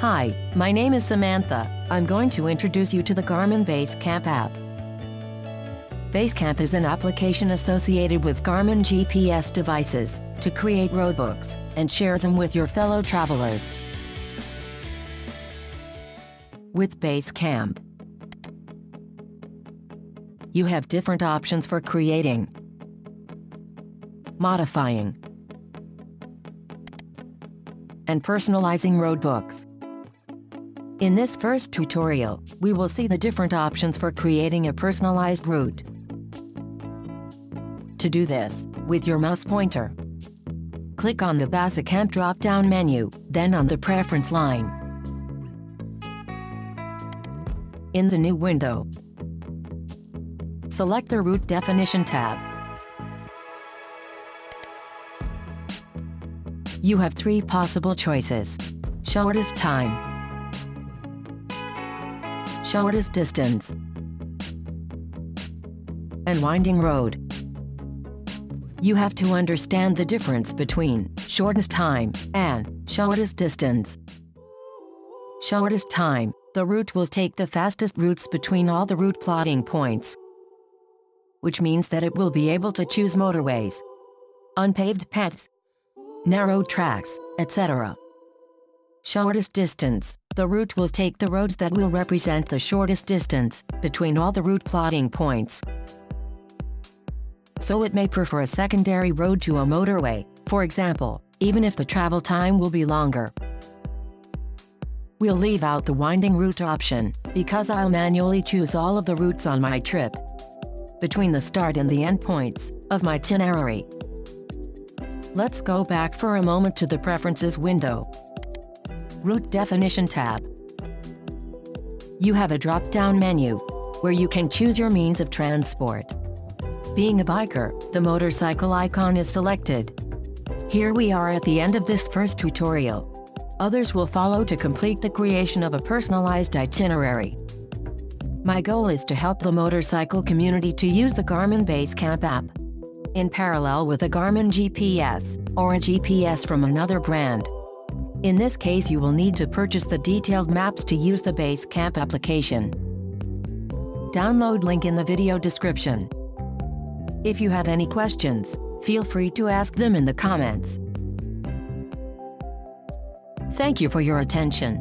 Hi, my name is Samantha. I'm going to introduce you to the Garmin Basecamp app. Basecamp is an application associated with Garmin GPS devices to create roadbooks and share them with your fellow travelers. With Basecamp, you have different options for creating, modifying, and personalizing roadbooks. In this first tutorial, we will see the different options for creating a personalized route. To do this, with your mouse pointer, click on the Basecamp drop-down menu, then on the Preference line. In the new window, select the Route Definition tab. You have 3 possible choices: shortest time, shortest distance, and winding road. You have to understand the difference between shortest time and shortest distance. Shortest time, the route will take the fastest routes between all the route plotting points, which means that it will be able to choose motorways, unpaved paths, narrow tracks, etc. Shortest distance, the route will take the roads that will represent the shortest distance between all the route plotting points. So it may prefer a secondary road to a motorway, for example, even if the travel time will be longer. We'll leave out the winding route option, because I'll manually choose all of the routes on my trip, between the start and the end points of my itinerary. Let's go back for a moment to the Preferences window. Route Definition tab. You have a drop-down menu, where you can choose your means of transport. Being a biker, the motorcycle icon is selected. Here we are at the end of this first tutorial. Others will follow to complete the creation of a personalized itinerary. My goal is to help the motorcycle community to use the Garmin Basecamp app in parallel with a Garmin GPS or a GPS from another brand. In this case, you will need to purchase the detailed maps to use the Basecamp application. Download link in the video description. If you have any questions, feel free to ask them in the comments. Thank you for your attention.